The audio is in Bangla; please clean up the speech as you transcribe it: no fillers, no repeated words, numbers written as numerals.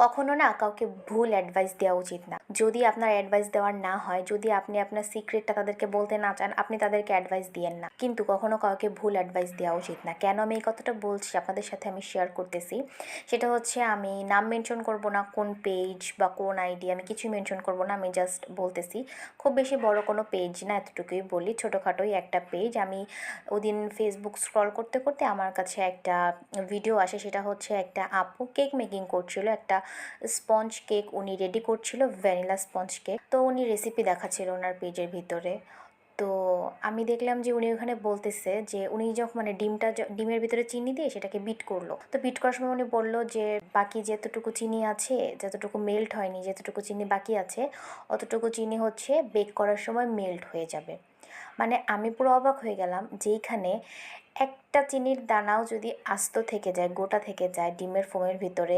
কখনো না কাউকে ভুল অ্যাডভাইস দেওয়া উচিত না। যদি আপনার অ্যাডভাইস দেওয়ার না হয়, যদি আপনি আপনার সিক্রেটটা তাদেরকে বলতে না চান, আপনি তাদেরকে অ্যাডভাইস দিয়েন না। কিন্তু কখনো কাউকে ভুল অ্যাডভাইস দেওয়া উচিত না। কেন আমি এই কথাটা বলছি আপনাদের সাথে আমি শেয়ার করতেছি, সেটা হচ্ছে আমি নাম মেনশন করব না, কোন পেজ বা কোন আইডি, আমি কিছুই মেনশন করব না। আমি জাস্ট বলতেছি, খুব বেশি বড় কোনো পেজ না, এতটুকুই বলি, ছোটোখাটোই একটা পেজ। আমি ওদিন ফেসবুক স্ক্রল করতে করতে আমার কাছে একটা ভিডিও আসে, সেটা হচ্ছে একটা আপু কেক মেকিং করছিল, একটা স্পঞ্জ কেক উনি রেডি করছিল, ভ্যানিলা স্পঞ্জ কেক। তো উনি রেসিপি দেখাচ্ছিল ওনার পেজের ভিতরে। তো আমি দেখলাম যে উনি ওখানে বলতেছে যে উনি যখন মানে ডিমের ভিতরে চিনি দিয়ে সেটাকে বিট করলো। তো বিট করার সময় উনি বললো যে বাকি যেতটুকু চিনি আছে, যতটুকু মেল্ট হয়নি, যেতটুকু চিনি বাকি আছে, অতটুকু চিনি হচ্ছে বেক করার সময় মেল্ট হয়ে যাবে। মানে আমি পুরো অবাক হয়ে গেলাম, যেইখানে একটা চিনির দানাও যদি আস্ত থেকে যায়, গোটা থেকে যায় ডিমের ফোমের ভিতরে,